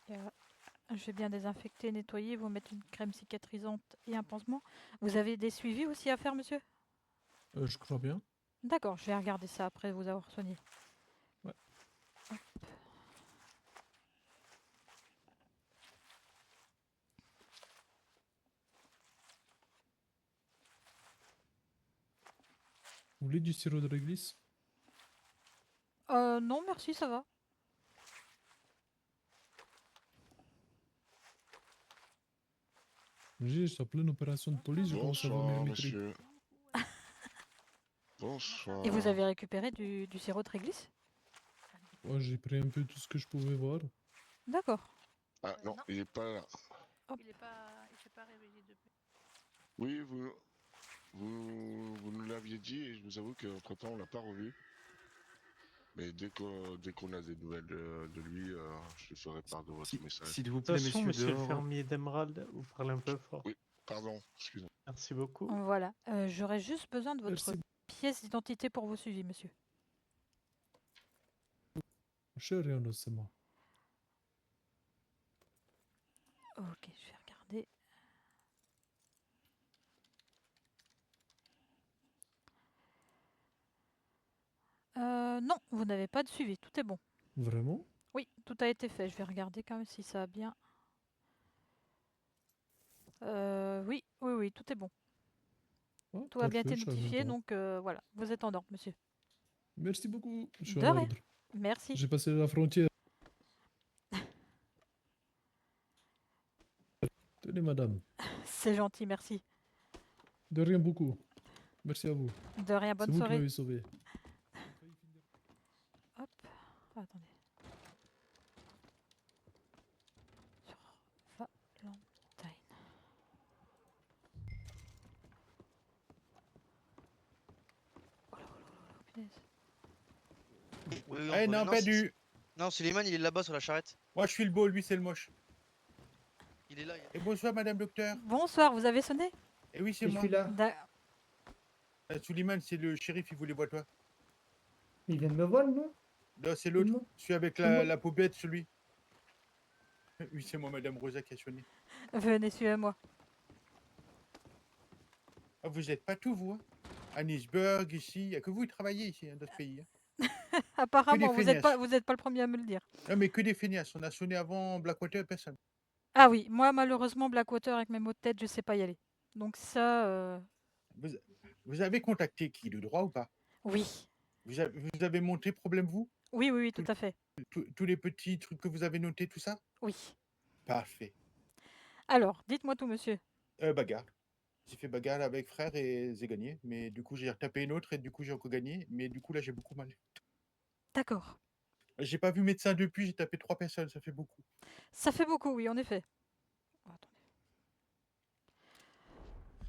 je vais bien désinfecter, nettoyer, vous mettre une crème cicatrisante et un pansement. Vous avez des suivis aussi à faire, monsieur? Je crois bien. D'accord, je vais regarder ça après vous avoir soigné. Ouais. Hop. Vous voulez du sirop de réglisse? Non, merci, ça va. J'ai en pleine opération de police, je commence à vomir mes tripes. Monsieur. Bonsoir. Et vous avez récupéré du sirop de réglisse? Ouais, j'ai pris un peu tout ce que je pouvais voir. D'accord. Ah non, il est pas là. Il s'est pas réveillé depuis. Oui, vous nous l'aviez dit et je vous avoue qu'entre temps on l'a pas revu. Mais dès qu'on a des nouvelles de lui, je lui ferai part de votre message. S'il vous plaît, Attention, monsieur le dehors. fermier d'Emerald, vous parlez un peu fort. Oui, pardon, excusez-moi. Merci beaucoup. Voilà, j'aurais juste besoin de votre Merci. pièce d'identité pour vos suivis, monsieur. Je rien, c'est moi. Ok, je vais Non, vous n'avez pas de suivi, tout est bon. Vraiment? Oui, tout a été fait. Je vais regarder quand même si ça a bien. Oui, oui, oui, tout est bon. Ah, Tout a bien parfait, été je savais même notifié, pas. donc voilà, vous êtes en ordre, monsieur. Merci beaucoup, je suis De en rien. ordre. Merci. J'ai passé la frontière. Tenez, madame. C'est gentil, merci. De rien beaucoup. Merci à vous. De rien, C'est bonne vous qui soirée. m'avez sauvé. Hop, attendez. Sur Valentine. Oh là là là là, punaise. Oui, oui, on Eh voit non, le- pas c'est- du. Non, Suleiman, il est là-bas sur la charrette. Moi, je suis le beau, lui, c'est le moche. Il est là. Et bonsoir, madame docteur. Bonsoir, vous avez sonné? Eh oui, c'est Je moi. suis là. Suleiman, c'est le shérif, il voulait voir toi. Il vient de me voir, non? Non, c'est l'autre. moi. Celui avec C'est moi. la peau bête, celui. Oui, c'est moi, madame Rosa qui a sonné. Venez, suivez-moi. Ah, vous êtes pas tout, vous. Hein. Annisburg, ici. Il n'y a que vous qui travaillez ici, hein, dans ce pays. Hein. Apparemment, Que des vous êtes pas le premier à me le dire. Non, mais que des feignasses. On a sonné avant Blackwater, personne. Ah oui, moi malheureusement Blackwater avec mes maux de tête, je sais pas y aller. Donc ça, Vous, vous avez contacté qui, le droit ou pas? oui. Vous avez montré problème, vous? Oui, oui, oui, tout à fait. Tous les petits trucs que vous avez notés, tout ça? Oui. Parfait. Alors, dites-moi tout, monsieur. Bagarre. J'ai fait bagarre avec frère et j'ai gagné. Mais du coup, j'ai retapé une autre et du coup, j'ai encore gagné. Mais du coup, là, j'ai beaucoup mal. D'accord. J'ai pas vu médecin depuis, j'ai tapé 3 personnes, ça fait beaucoup. Ça fait beaucoup, oui, en effet. Oh, attendez.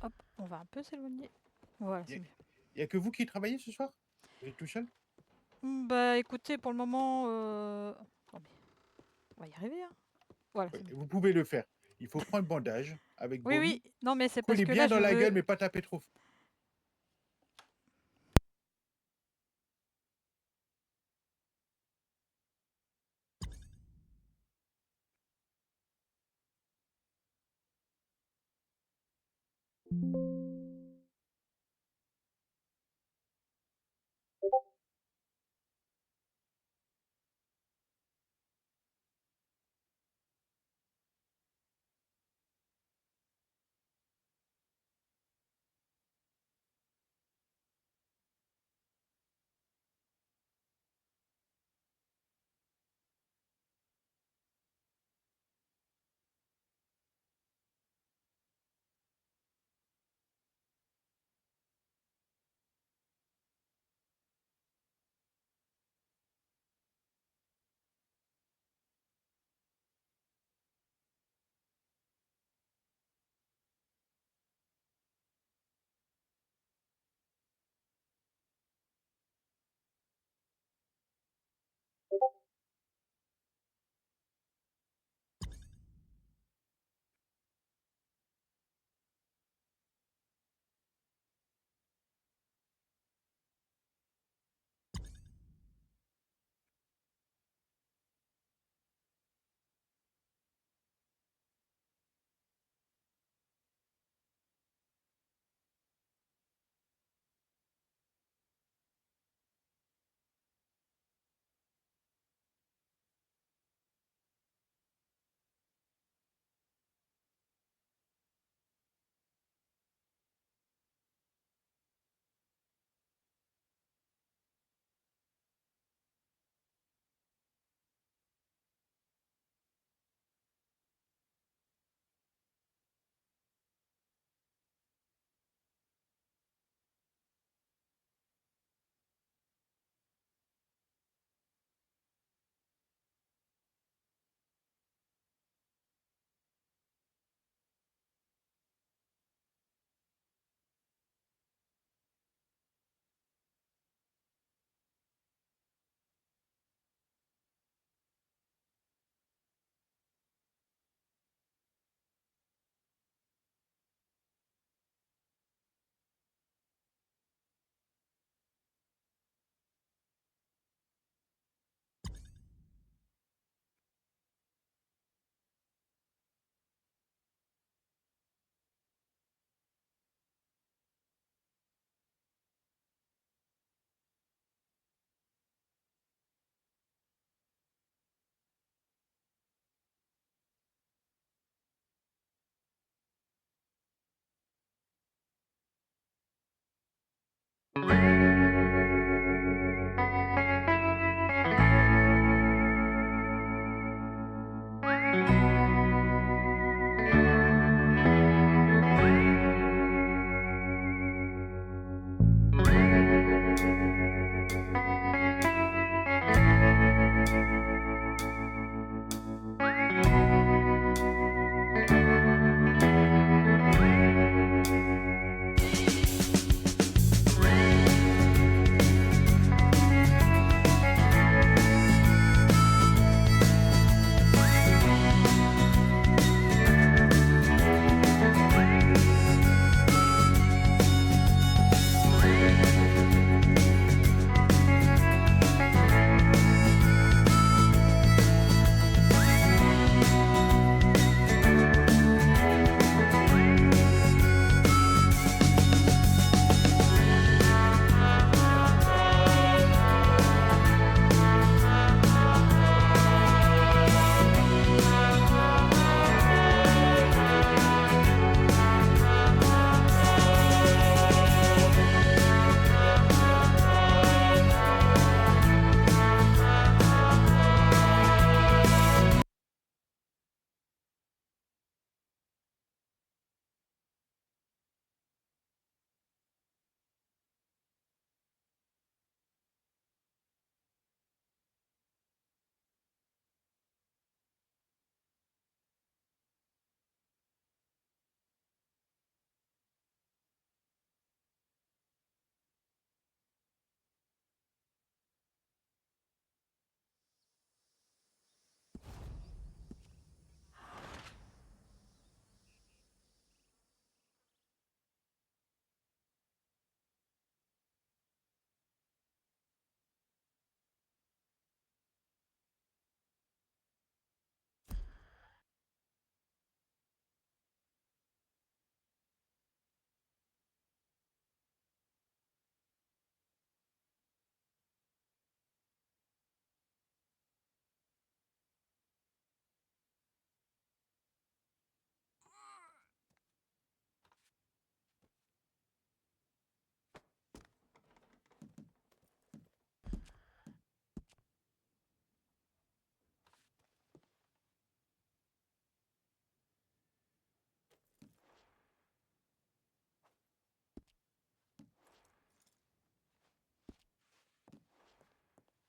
Hop, on va un peu s'éloigner. Voilà, c'est mieux. Il n'y a que vous qui travaillez ce soir? Vous êtes tout seul? Bah écoutez, pour le moment, oh, mais on va y arriver, hein. Voilà, Oui, c'est mieux. vous pouvez le faire. Il faut prendre bandage avec Oui, baume, oui, non mais c'est parce coller que bien là, dans je la gueule, veux... mais pas taper trop fort.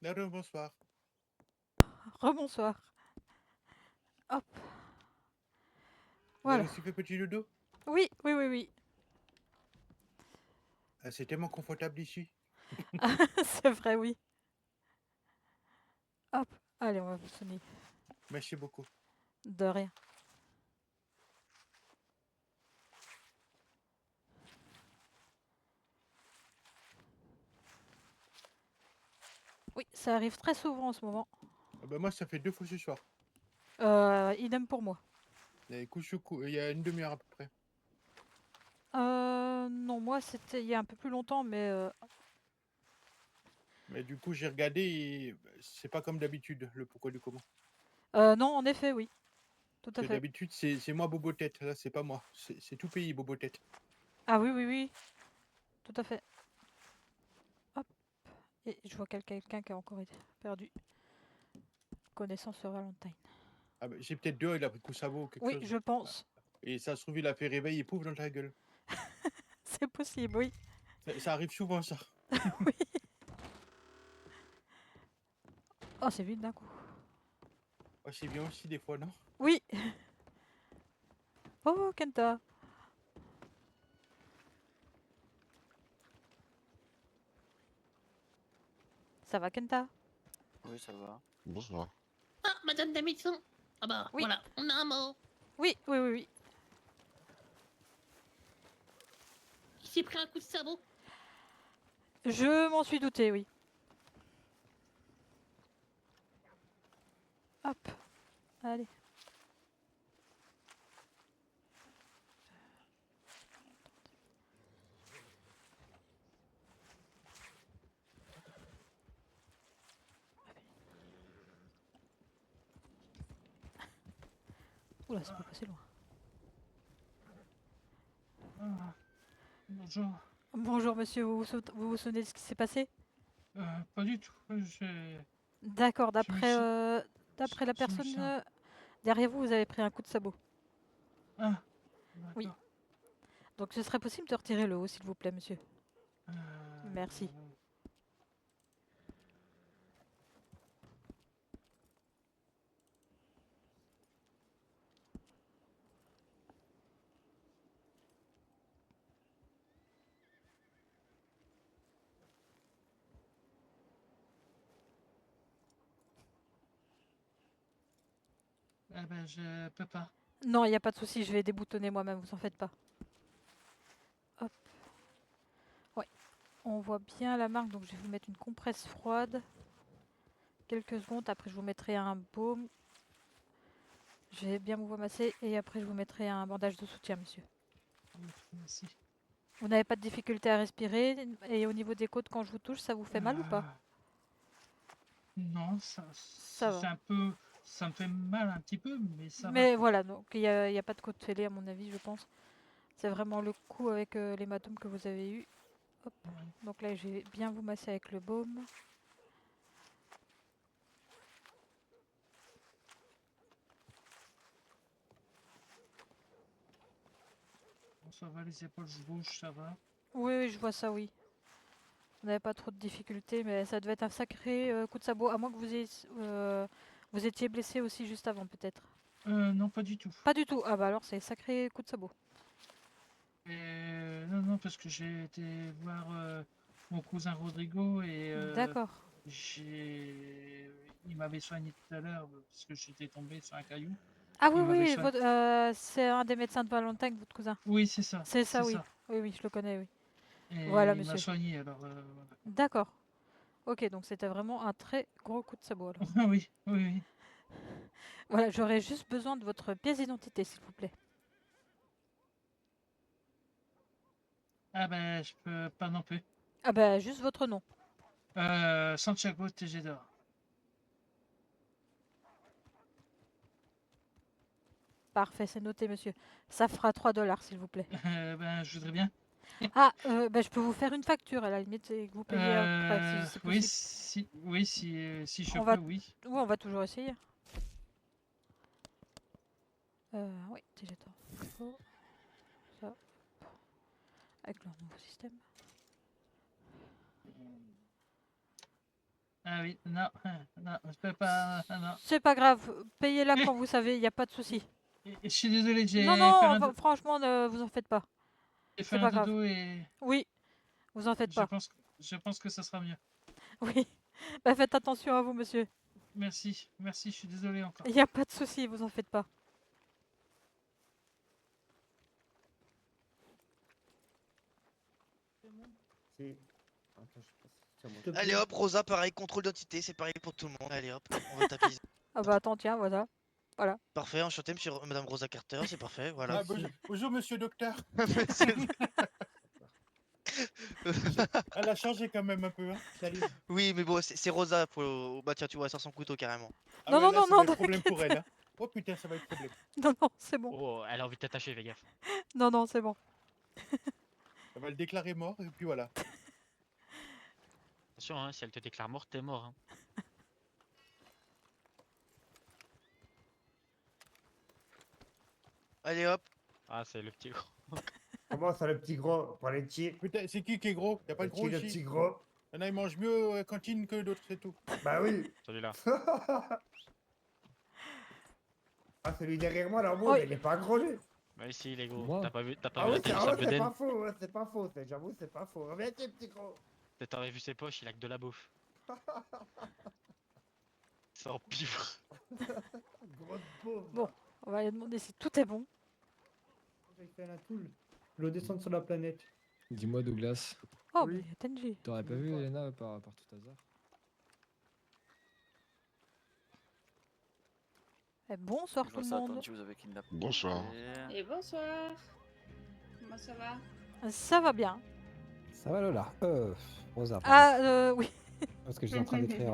Bonsoir. Rebonsoir. Hop. Vous Voilà. avez aussi fait petit dodo? Oui, oui, oui, oui. Ah, c'est tellement confortable ici. C'est vrai, oui. Hop. Allez, on va vous sonner. Merci beaucoup. De rien. Oui, ça arrive très souvent en ce moment. Ah bah moi, ça fait 2 fois ce soir. Idem pour moi. Et coup sur coup, il y a une demi-heure à peu près. Non, moi c'était il y a un peu plus longtemps, mais Mais du coup, j'ai regardé et c'est pas comme d'habitude, le pourquoi du comment. non, en effet, oui. Tout à Parce que fait. d'habitude, c'est moi Bobo Tête. Là, c'est pas moi. C'est tout pays Bobo Tête. Ah oui, oui, oui. Tout à fait. Hop. Et je vois quelqu'un qui a encore été perdu. Connaissance sur Valentine. Ah bah, j'ai peut-être dehors, il a pris coup de sabot ou quelque Oui, chose. je pense. Et ça se trouve, il a fait réveil et pouf dans ta gueule. C'est possible, oui. Ça arrive souvent, ça. Oui. Oh, c'est vite d'un coup. Oh, c'est bien aussi, des fois, non? Oui. Oh, Kenta. Ça va, Kenta? Oui, ça va. Bonsoir. Ah, Madame Davidson. Ah bah, Oui. voilà, on a un mort. Oui, oui, oui, oui. Il s'est pris un coup de sabot. Je m'en suis douté, oui. Hop. Allez. Oula, c'est pas passé loin. Bonjour. Bonjour monsieur, vous vous souvenez de ce qui s'est passé? Pas du tout. J'ai. D'accord, Je me suis- d'après la je me personne suis- derrière vous, vous avez pris un coup de sabot. Ah, Oui. d'accord. Donc ce serait possible de retirer le haut, s'il vous plaît, monsieur. Merci. Eh ben, je peux pas. Non, il n'y a pas de souci, je vais déboutonner moi-même, vous en faites pas. Hop. Ouais, on voit bien la marque, donc je vais vous mettre une compresse froide. Quelques secondes, après je vous mettrai un baume. Je vais bien vous ramasser et après je vous mettrai un bandage de soutien, monsieur. Merci. Vous n'avez pas de difficulté à respirer et au niveau des côtes, quand je vous touche, ça vous fait mal ou pas? Non, Ça c'est va. un peu. Ça me fait mal un petit peu, mais ça va. Mais voilà, donc il n'y a pas de côte fêlée à mon avis, je pense. C'est vraiment le coup avec l'hématome que vous avez eu. Hop. Donc là, je vais bien vous masser avec le baume. Bon, ça va, les épaules, je bouge, ça va. Oui, oui, je vois ça, oui. Vous n'avez pas trop de difficultés, mais ça devait être un sacré coup de sabot. À moins que vous étiez blessé aussi juste avant, peut-être. Non, pas du tout. Pas du tout. Ah bah alors, c'est sacré coup de sabot. Non, non, parce que j'ai été voir mon cousin Rodrigo et D'accord. il m'avait soigné tout à l'heure parce que j'étais tombé sur un caillou. Ah oui, Il m'avait oui, soigné. c'est un des médecins de Valentine, votre cousin. Oui, c'est ça. C'est ça, c'est oui. ça. Oui, oui, je le connais, oui. Et Voilà, il m'a monsieur. soigné alors. Voilà. D'accord. Ok, donc c'était vraiment un très gros coup de sabot alors. Oui, oui, oui. Voilà, j'aurais juste besoin de votre pièce d'identité, s'il vous plaît. Ah ben, je peux pas non plus. Ah bah, juste votre nom. Santiago Tejedor. Parfait, c'est noté, monsieur. Ça fera 3 $, s'il vous plaît. Ben, je voudrais bien. Ah, bah, je peux vous faire une facture à la limite et que vous payez après, si c'est Oui, possible. si je On peux, va... oui. Oui, on va toujours essayer. Oui, Digital. Ça. Avec leur nouveau système. Ah oui, non, non, je peux pas. Non. C'est pas grave, payez-la quand vous savez, il n'y a pas de souci. Je suis désolé, j'ai Non, fait non, un, franchement, ne vous en faites pas. j'ai fait C'est un pas grave. dodo et Oui, vous en faites pas. je pense que ça sera mieux. Oui, bah, faites attention à vous, monsieur. Merci, merci, je suis désolé encore. Il n'y a pas de souci, vous en faites pas. Allez hop, Rosa, pareil, contrôle d'identité, c'est pareil pour tout le monde. Allez hop, on va taper. Ah bah attends, tiens, voilà. Voilà. Parfait, enchanté, monsieur Madame Rosa Carter, c'est parfait, voilà. Ah, bonjour, monsieur docteur. Monsieur- Elle a changé quand même un peu. Hein. Salut. Oui, mais bon, c'est Rosa, faut... Bah tiens, tu vois, elle sort son couteau carrément. Ah Non, ouais, non, là, non, ça non, va être problème pour t'inquiète. elle. Hein. Oh putain, ça va être problème. Non, non, c'est bon. Oh, elle a envie de t'attacher, fais gaffe. Non, non, c'est bon. Ça va le déclarer mort et puis voilà. Attention, hein, si elle te déclare mort, t'es mort. Hein. Allez hop. Ah, c'est le petit gros. Comment ça, le petit gros? Pour les petits. Putain, c'est qui est gros? Y'a pas de gros Le ici. petit gros. Il y en a, ils mangent mieux à la cantine que d'autres, c'est tout. Bah oui. Celui-là. Ah, celui derrière moi, là, en haut, Oui. il est pas gros, lui. Bah ici, il est gros. Moi T'as pas vu Ah la oui, tête de c'est sa c'est bedaine? pas faux, ouais, c'est pas faux. J'avoue, c'est pas faux. Viens, tiens, petit gros. T'aurais vu ses poches, il a que de la bouffe. C'est en pivre. Grosse pauvre. Bon, on va lui demander si tout est bon. J'ai fait la toule. Je veux descendre sur la planète. Dis-moi, Douglas, Oh, mais il y a Tenji. t'aurais pas vu Elena par tout hasard? Eh, bonsoir tout le monde. vous avez kidnappé. Bonsoir. Et bonsoir. Comment ça va? Ça va bien. Ça va, Lola? Rosa. Ah, oui. Parce que j'étais en train d'écrire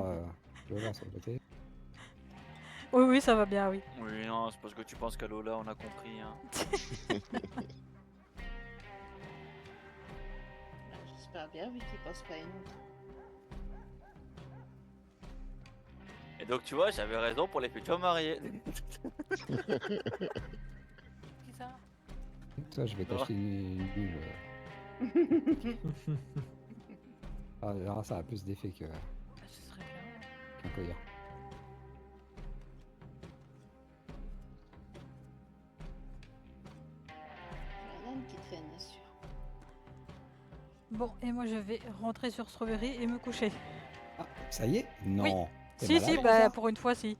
Lola sur le côté. Oui, oui, ça va bien, oui. Oui, non, c'est parce que tu penses qu'à Lola, on a compris. Hein. J'espère bien, oui, qu'il pense pas à une autre. Et donc, tu vois, j'avais raison pour les futurs mariés. Qui ça? Toi, je vais Non. t'acheter une bulle. Ah, alors ça a plus d'effet que Ce serait bien. qu'un collier. Voilà une petite faine, bien sûr. Bon, et moi je vais rentrer sur Strawberry et me coucher. Ah, ça y est? Non. Oui. T'es Si, malade, si, comme bah ça pour une fois, si.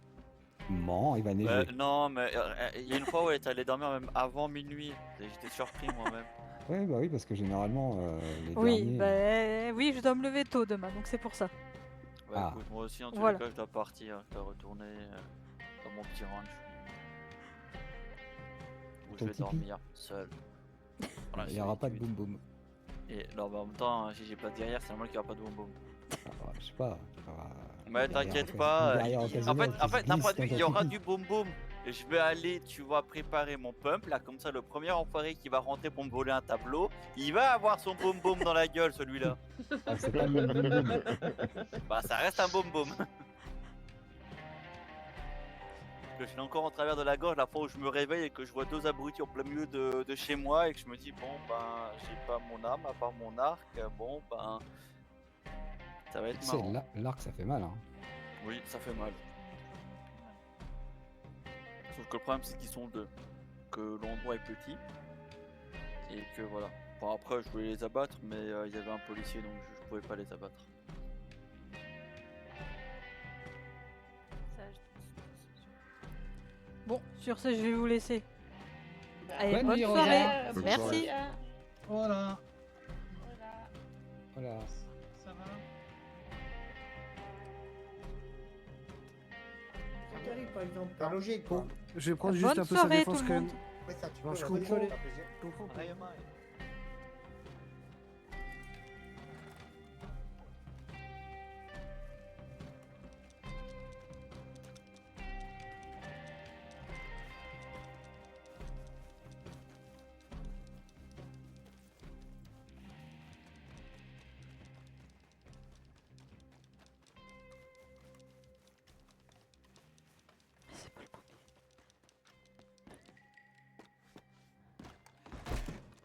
Non, il va neiger. Non, mais il y a une fois où elle est allée dormir même avant minuit. Et j'étais surpris moi-même. Ouais, bah oui, parce que généralement, les Oui, derniers... bah oui, je dois me lever tôt demain, donc c'est pour ça. Ouais, Ah. écoute, moi aussi, en tous Voilà. les cas, je dois partir. Je dois retourner dans mon petit ranch. Où je Ton vais tipi. dormir seul. Voilà, Il n'y aura pas de solitude. boum boum. Et non, mais en même temps, si j'ai pas de derrière, c'est normal qu'il n'y aura pas de boum boum. Ah, je sais pas. Mais t'inquiète pas. En fait, d'un point de vue, il y aura du boum boum. Et je vais aller, tu vois, préparer mon pump. Là, comme ça, le premier enfoiré qui va rentrer pour me voler un tableau, il va avoir son boum boum dans la gueule, celui-là. Ah, c'est pas le même boum boum. Bah, ça reste un boum boum. Parce que je l'ai encore en travers de la gorge la fois où je me réveille et que je vois deux abrutis en plein milieu de chez moi et que je me dis, bon, ben, j'ai pas mon arme à part mon arc. Bon, ben, ça va être Tu sais, marrant. l'arc, ça fait mal, hein. Oui, ça fait mal. Sauf que le problème, c'est qu'ils sont deux. Que l'endroit est petit. Et que voilà. Bon, après, je voulais les abattre, mais il y avait un policier, donc je pouvais pas les abattre. Bon, sur ce, je vais vous laisser. Bah, Allez, bonne bonne nuit, soirée. Rosa. Bonne Merci. soirée. Voilà. Voilà. Ça va? Par exemple, pas logique, quoi. Je vais prendre Bonne juste un peu sa soirée, défense tout le quand même. monde. Ouais, ça, tu Non, peux, je la comprends. bonne soirée. Je comprends. C'est pas le premier.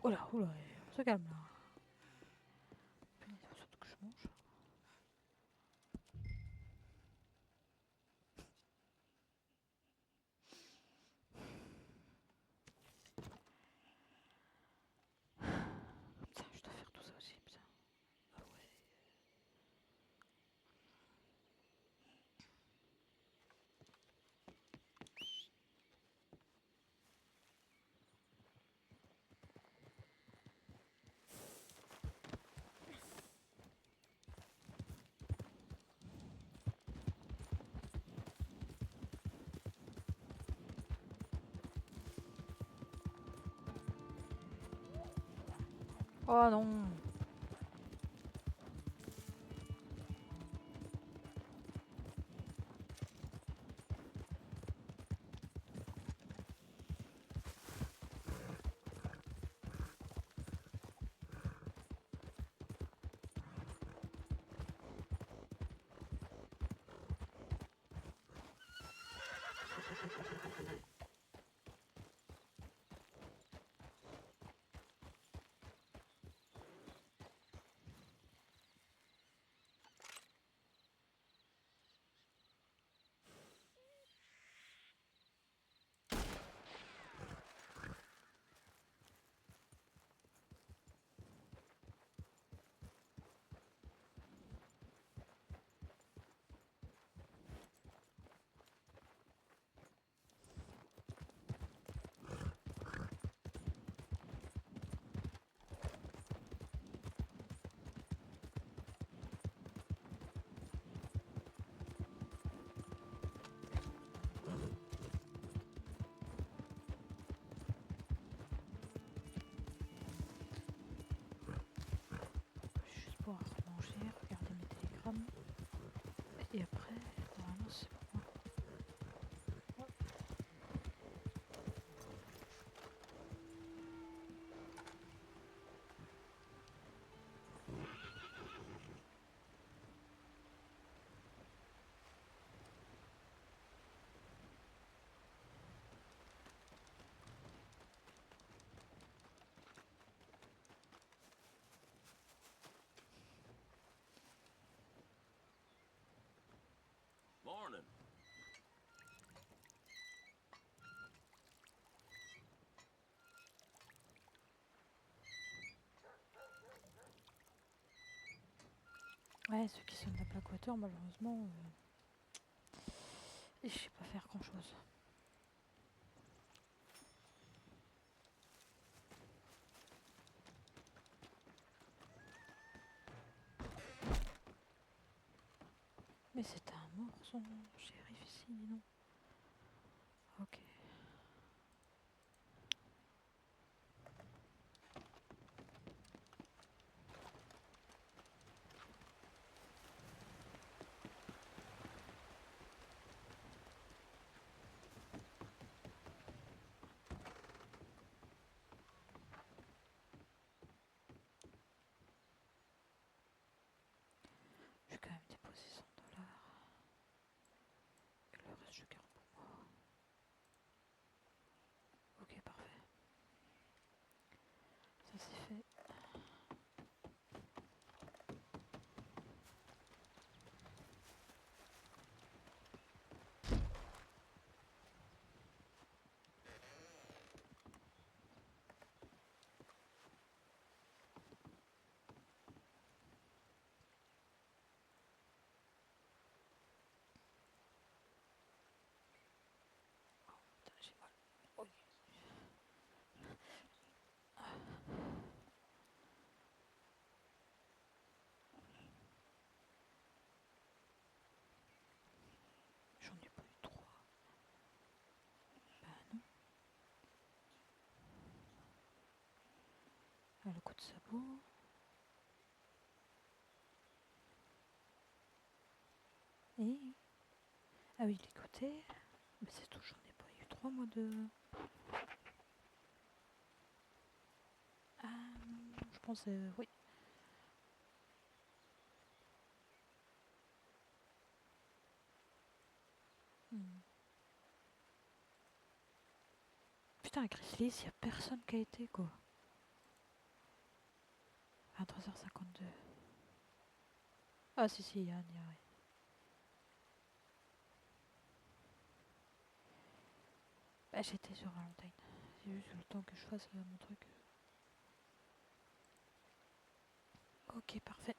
Oh là, on se calme là. Punaise, faut surtout que je mange. Oh non. Juste pour manger, regarder mes télégrammes. Et après, normalement c'est pour moi. Morning. Ouais, ceux qui sont de la Blackwater, malheureusement, je sais pas faire grand chose. Mais c'est un mort son shérif ici, dis donc. Ok. Je vais quand même déposer $100. Et le reste, je garde pour moi. Ok, parfait. Ça c'est fait. Putain, j'ai mal. Oui. J'en ai pas eu 3. Bah non. Ah, le coup de sabot. Et... Ah oui, les côtés. Mais c'est tout, j'en ai pas eu 3 moi de... Ah non, je pense oui. Hmm. Putain, à Grizzly, il y a personne qui a été quoi. 23h52. Ah si si, Yann, y a oui. Bah j'étais sur Valentine. C'est juste le temps que je fasse mon truc. Ok, parfait.